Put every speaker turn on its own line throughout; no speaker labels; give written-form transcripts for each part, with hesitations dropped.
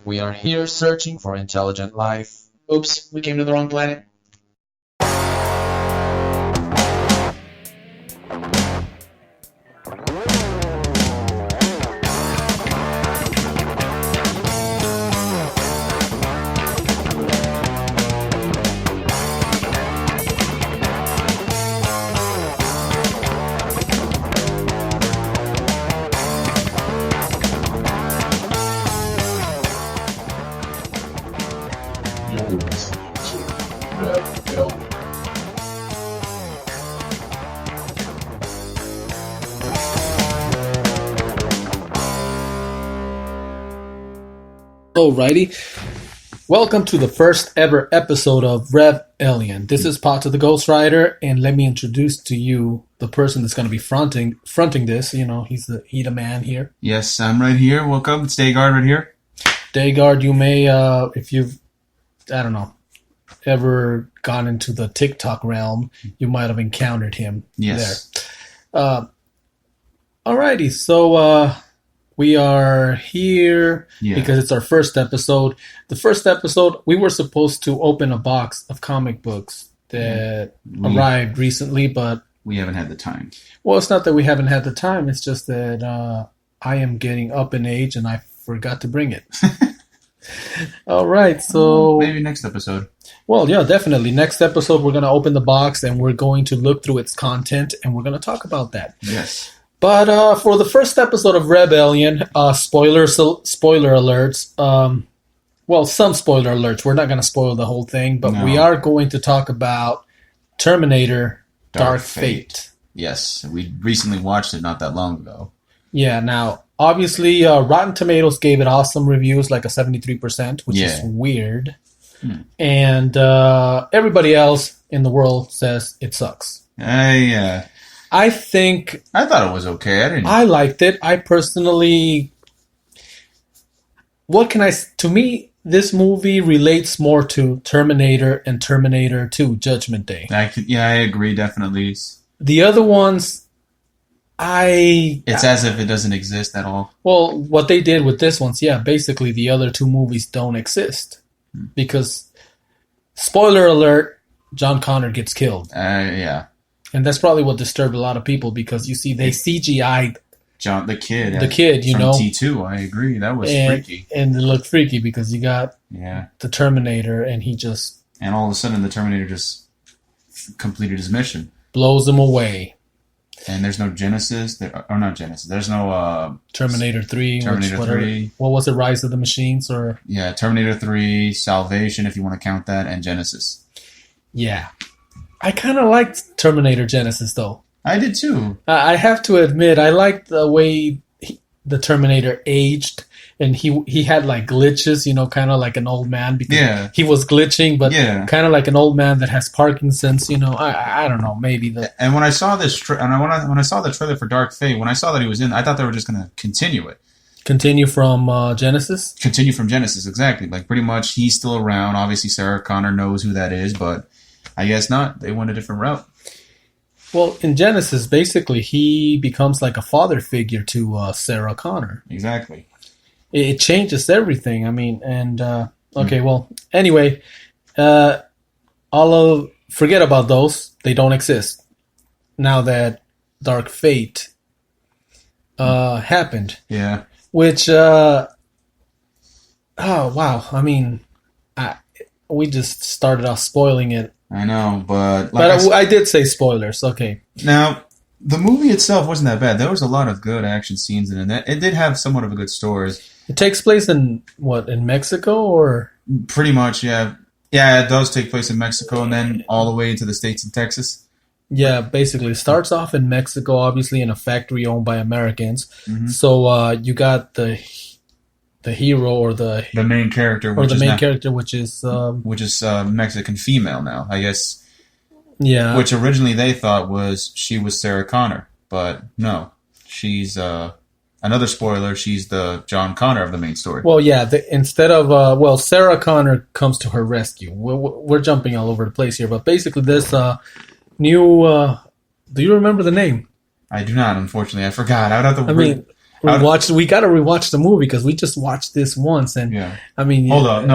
We are here searching for intelligent life. Oops, we came to the wrong planet. You're listening to Reb-Alien.
Alrighty, welcome to the first ever episode of Reb-Alien. This is Pato the Ghost Rider, and let me introduce to you the person that's going to be fronting this. You know, he's the man here.
Yes, I'm right here. Welcome. It's Dayguard right here.
Dayguard, you may, if you've, I don't know, ever gone into the TikTok realm, you might have encountered him
Yes.
there. Alrighty, so we are here because it's our first episode. The first episode, we were supposed to open a box of comic books that arrived recently, but
we haven't had the time.
Well, it's not that we haven't had the time. It's just that I am getting up in age and I forgot to bring it. All right, so
maybe next episode.
Well, yeah, definitely. Next episode, we're going to open the box and we're going to look through its content and we're going to talk about that.
Yes.
But for the first episode of Reb-Alien, spoiler alerts. Well, some spoiler alerts. We're not going to spoil the whole thing, but we are going to talk about Terminator Dark Fate.
Yes, we recently watched it not that long ago.
Yeah, now, obviously, Rotten Tomatoes gave it awesome reviews, like a 73%, which is weird. And everybody else in the world says it sucks. I
thought it was okay.
I liked it. I personally... To me, this movie relates more to Terminator and Terminator 2 Judgment Day.
I agree, definitely.
The other ones,
It's as if it doesn't exist at all.
Well, what they did with this one's, basically the other two movies don't exist. Because, spoiler alert, John Connor gets killed.
Yeah.
And that's probably what disturbed a lot of people because, you see, they CGI'd
the kid,
you
from
know.
T2, I agree. That was freaky.
And it looked freaky because you got the Terminator and he just...
And all of a sudden the Terminator just completed his mission.
Blows him away.
And there's no Genesis, there's no...
Terminator 3.
Terminator 3.
What was it, Rise of the Machines? Or
Terminator 3, Salvation, if you want to count that, and Genesis.
Yeah. I kind of liked Terminator Genesis, though.
I did, too.
I have to admit, I liked the way the Terminator aged. And he had, like, glitches, you know, kind of like an old man. Because he was glitching, but kind of like an old man that has Parkinson's, you know. I don't know, maybe.
And when I saw this, when I saw the trailer for Dark Fate, when I saw that he was in, I thought they were just going to continue it.
Continue from Genesis?
Continue from Genesis, exactly. Like, pretty much, he's still around. Obviously, Sarah Connor knows who that is, but I guess not. They went a different route.
Well, in Genesis, basically, he becomes like a father figure to Sarah Connor.
Exactly.
It changes everything. I mean, and well, anyway, forget about those. They don't exist now that Dark Fate happened.
Yeah.
Which, oh wow, I mean, we just started off spoiling it.
I know, but
I did say spoilers. Okay.
Now, the movie itself wasn't that bad. There was a lot of good action scenes in it. It did have somewhat of a good story.
It takes place in Mexico or?
Pretty much, yeah. Yeah, it does take place in Mexico and then all the way into the States and Texas.
Yeah, basically. It starts off in Mexico, obviously in a factory owned by Americans. Mm-hmm. So you got the hero or the
main character,
which is
Mexican female now, I guess.
Yeah.
Which originally they thought she was Sarah Connor, but no, she's another spoiler. She's the John Connor of the main story.
Well, yeah. Instead of Sarah Connor comes to her rescue. We're jumping all over the place here, but basically this new. Do you remember the name?
I do not, unfortunately. I forgot. I would have to.
We got to rewatch the movie because we just watched this once, and I mean,
hold up.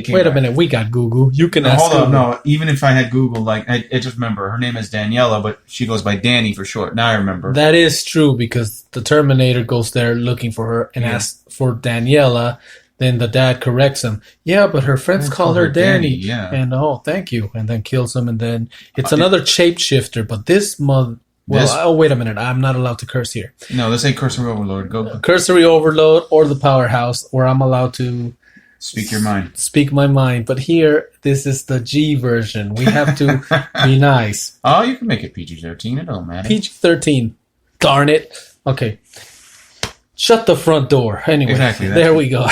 Wait a minute, we got Google. You can ask.
Hold up, no. Even if I had Google, like I just remember her name is Daniela, but she goes by Danny for short. Now I remember.
That is true because the Terminator goes there looking for her and asks for Daniela. Then the dad corrects him. Yeah, but her friends call her Danny.
Yeah.
And thank you, and then kills him. And then it's another shapeshifter, but this mother. Well, wait a minute. I'm not allowed to curse here.
No, this ain't Cursory Overload. Go.
Cursory Overload or the Powerhouse, where I'm allowed to
speak your mind.
Speak my mind. But here, this is the G version. We have to be nice.
Oh, you can make it PG-13. It don't matter.
PG-13. Darn it. Okay. Shut the front door. Anyway,
exactly,
there we go.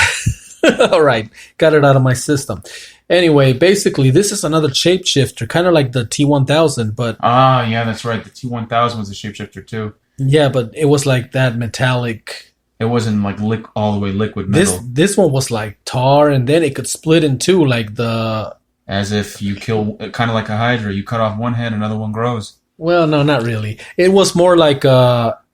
All right. Got it out of my system. Anyway, basically, this is another shapeshifter, kind of like the T-1000, but...
Ah, yeah, that's right. The T-1000 was a shapeshifter, too.
Yeah, but it was like that metallic...
It wasn't like all the way liquid metal.
This one was like tar, and then it could split in two, like the...
As if you kill... Kind of like a Hydra. You cut off one head, another one grows.
Well, no, not really. It was more like...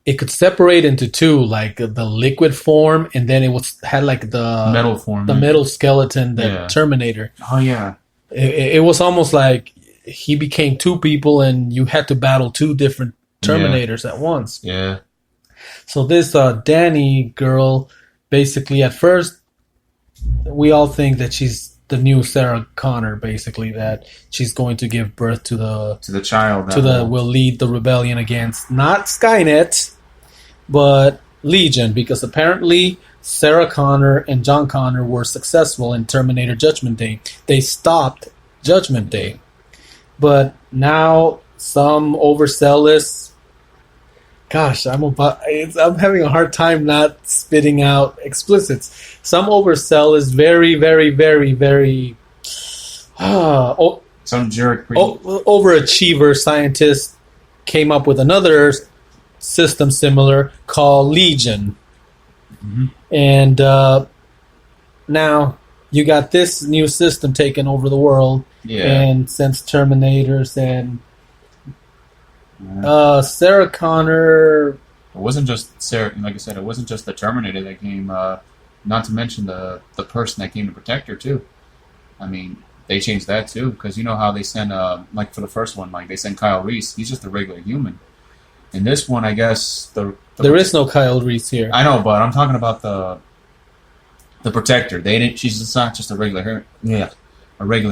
It could separate into two, like the liquid form, and then had like the
metal form,
the metal skeleton, the Terminator.
Oh yeah,
it was almost like he became two people, and you had to battle two different Terminators at once.
Yeah.
So this Danny girl, basically, at first, we all think that she's the new Sarah Connor, basically, that she's going to give birth to the
child
will lead the rebellion against not Skynet, but Legion, because apparently Sarah Connor and John Connor were successful in Terminator Judgment Day. They stopped Judgment Day, but now some overzealous. Gosh, I'm having a hard time not spitting out explicits. Some overzealous, very, very, very, very
some jerk
overachiever scientist came up with another system similar called Legion.
Mm-hmm.
And now you got this new system taking over the world.
Yeah.
And since Terminators and Sarah Connor...
It wasn't just Sarah, like I said, it wasn't just the Terminator that came, not to mention the person that came to protect her, too. I mean, they changed that, too, because you know how they send, like for the first one, like they send Kyle Reese, he's just a regular human. In this one, I guess,
there is no Kyle Reese here.
I know, but I'm talking about the protector. She's not just a regular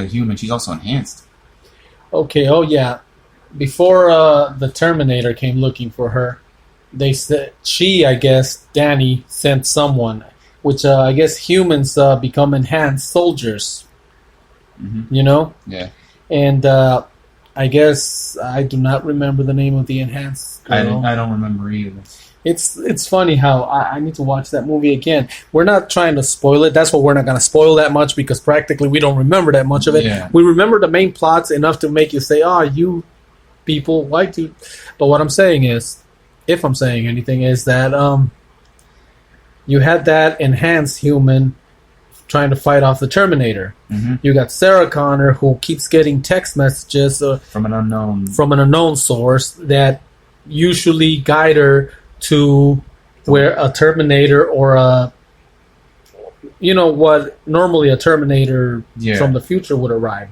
human, she's also enhanced.
Okay, oh yeah. Before the Terminator came looking for her, they said Danny sent someone, which I guess humans become enhanced soldiers.
Mm-hmm.
You know?
Yeah.
And I guess I do not remember the name of the enhanced girl.
I don't remember either.
It's funny how I need to watch that movie again. We're not trying to spoil it. That's why we're not going to spoil that much, because practically we don't remember that much of it.
Yeah.
We remember the main plots enough to make you say, you people, why do... But what I'm saying is, if I'm saying anything, is that you had that enhanced human trying to fight off the Terminator.
Mm-hmm.
You got Sarah Connor, who keeps getting text messages
from an unknown
source that usually guide her to where a Terminator or what normally a Terminator from the future would arrive.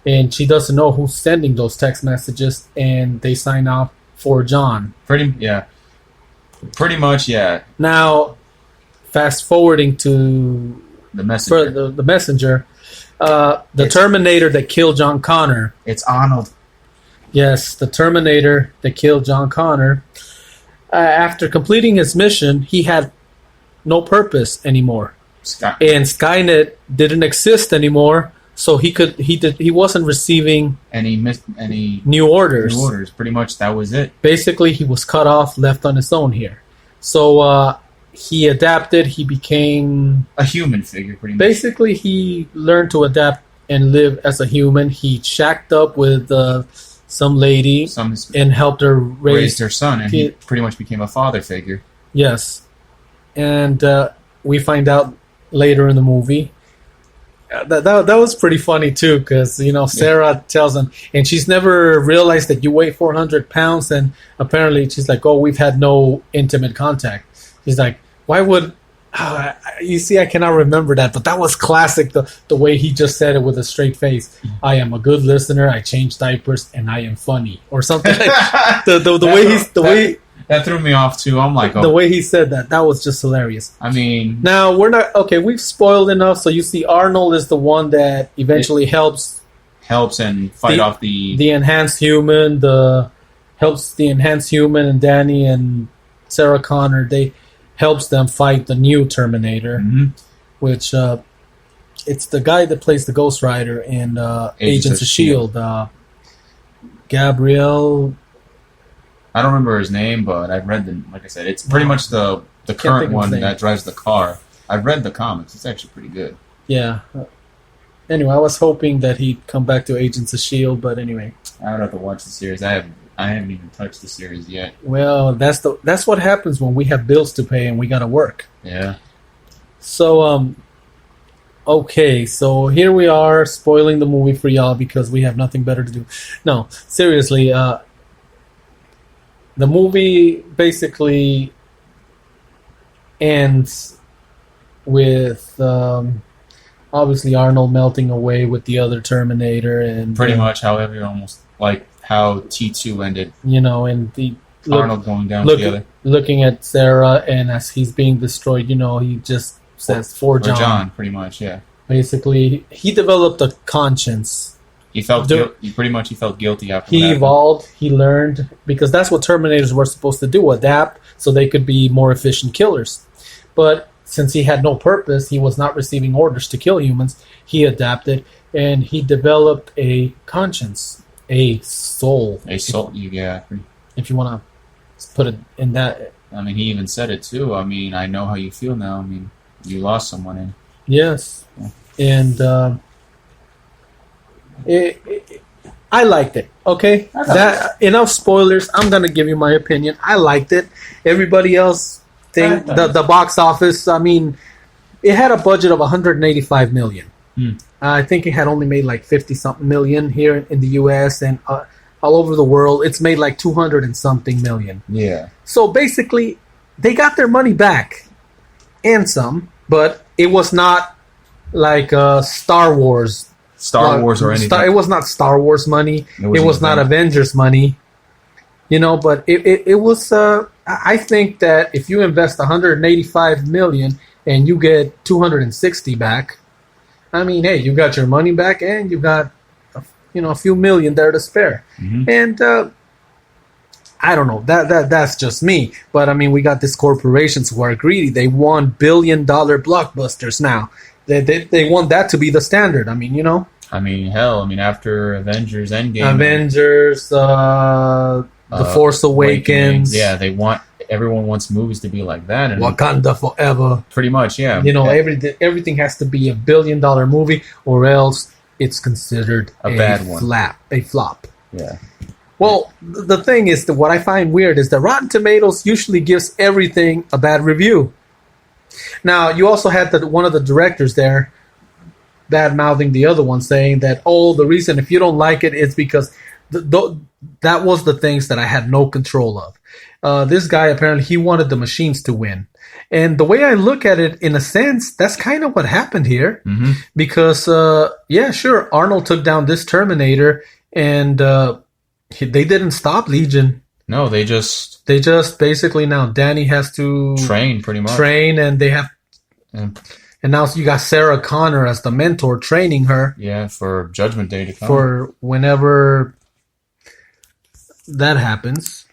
And she doesn't know who's sending those text messages, and they sign off for John.
Pretty much, yeah.
Now, fast forwarding to
the messenger.
The messenger, the Terminator that killed John Connor.
It's Arnold.
Yes, the Terminator that killed John Connor. After completing his mission, he had no purpose anymore, and Skynet didn't exist anymore. So he wasn't receiving any new orders.
New orders, pretty much that was it.
Basically, he was cut off, left on his own here. So he adapted. He became
a human figure, pretty much.
Basically, he learned to adapt and live as a human. He shacked up with some lady and helped her raise
her son, and he pretty much became a father figure.
Yes, and we find out later in the movie. That was pretty funny too, because Sarah tells him, and she's never realized that you weigh 400 pounds, and apparently she's like, "Oh, we've had no intimate contact." He's like, why would... you see, I cannot remember that, but that was classic. The way he just said it with a straight face. I am a good listener. I change diapers, and I am funny, or something. Like
that threw me off too. I'm like,
the way he said that was just hilarious.
I mean,
now we're not okay. We've spoiled enough, so you see, Arnold is the one that eventually helps
and fight off
the enhanced human. Helps the enhanced human, and Danny and Sarah Connor. They helps them fight the new Terminator, which it's the guy that plays the Ghost Rider in Agents of S.H.I.E.L.D. Gabriel.
I don't remember his name, but I've read the. Like I said, it's pretty much the current one that drives the car. I've read the comics; it's actually pretty good.
Yeah. Anyway, I was hoping that he'd come back to Agents of S.H.I.E.L.D., but anyway,
I would have to watch the series. I haven't even touched the series yet.
Well, that's what happens when we have bills to pay and we gotta work.
Yeah.
So, okay, so here we are spoiling the movie for y'all because we have nothing better to do. No, seriously, the movie basically ends with obviously Arnold melting away with the other Terminator, and
pretty much however almost like how T2 ended.
And
Arnold going down together.
Looking at Sarah, and as he's being destroyed, he just says, for John.
John, pretty much, yeah.
Basically, he developed a conscience.
He felt guilty after
he evolved, he learned, because that's what Terminators were supposed to do, adapt so they could be more efficient killers. But since he had no purpose, he was not receiving orders to kill humans, he adapted, and he developed a conscience. A soul.
Yeah.
If you want to put it in that.
I mean, he even said it too. I mean, I know how you feel now. I mean, you lost someone in.
Yes. Yeah. And I liked it. Okay? Enough spoilers. I'm going to give you my opinion. I liked it. Everybody else think the box office, I mean, it had a budget of $185 million. I think it had only made like 50-something million here in the U.S. and all over the world. It's made like 200 and something million.
Yeah.
So basically, they got their money back and some, but it was not like Star Wars.
Or anything.
It was not Star Wars money. It was not Avengers money. But it was. I think that if you invest 185 million and you get 260 back. I mean, hey, you got your money back, and you got, a few million there to spare. And I don't know, that's just me. But I mean, we got these corporations who are greedy. They want billion-dollar blockbusters now. They want that to be the standard. I mean,
I mean, hell, after Avengers Endgame,
The Force Awakens.
Yeah, everyone wants movies to be like that. And
Wakanda Forever.
Pretty much, yeah.
Everything has to be a billion-dollar movie, or else it's considered a bad one. A flop.
Yeah.
Well, the thing is that what I find weird is that Rotten Tomatoes usually gives everything a bad review. Now, you also had one of the directors there bad-mouthing the other one, saying that, the reason if you don't like it is because that was the things that I had no control of. This guy, apparently, he wanted the machines to win. And the way I look at it, in a sense, that's kind of what happened here. Because, sure, Arnold took down this Terminator, and they didn't stop Legion.
No, they just
basically now Danny has to
train, pretty much.
And they have... And now you got Sarah Connor as the mentor training her.
Yeah, for Judgment Day to come.
For whenever that happens.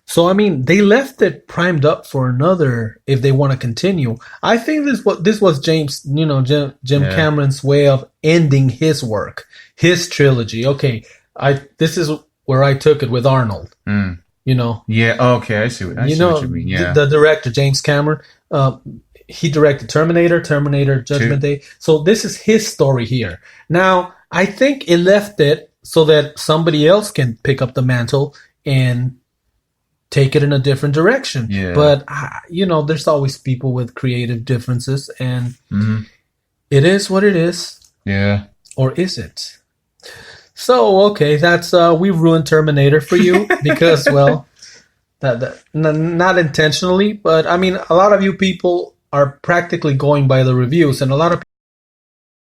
So, I mean, they left it primed up for another if they want to continue. I think this was James, Jim Cameron's way of ending his work, his trilogy. Okay, this is where I took it with Arnold.
Yeah, okay, I see what you mean. Yeah.
The director, James Cameron, he directed Terminator Judgment Day. So this is his story here. Now, I think it left it so that somebody else can pick up the mantle and take it in a different direction.
Yeah.
But, there's always people with creative differences, and it is what it is.
Yeah.
Or is it? So, okay, that's, we've ruined Terminator for you because, well, Not intentionally, but I mean, a lot of you people are practically going by the reviews, and a lot of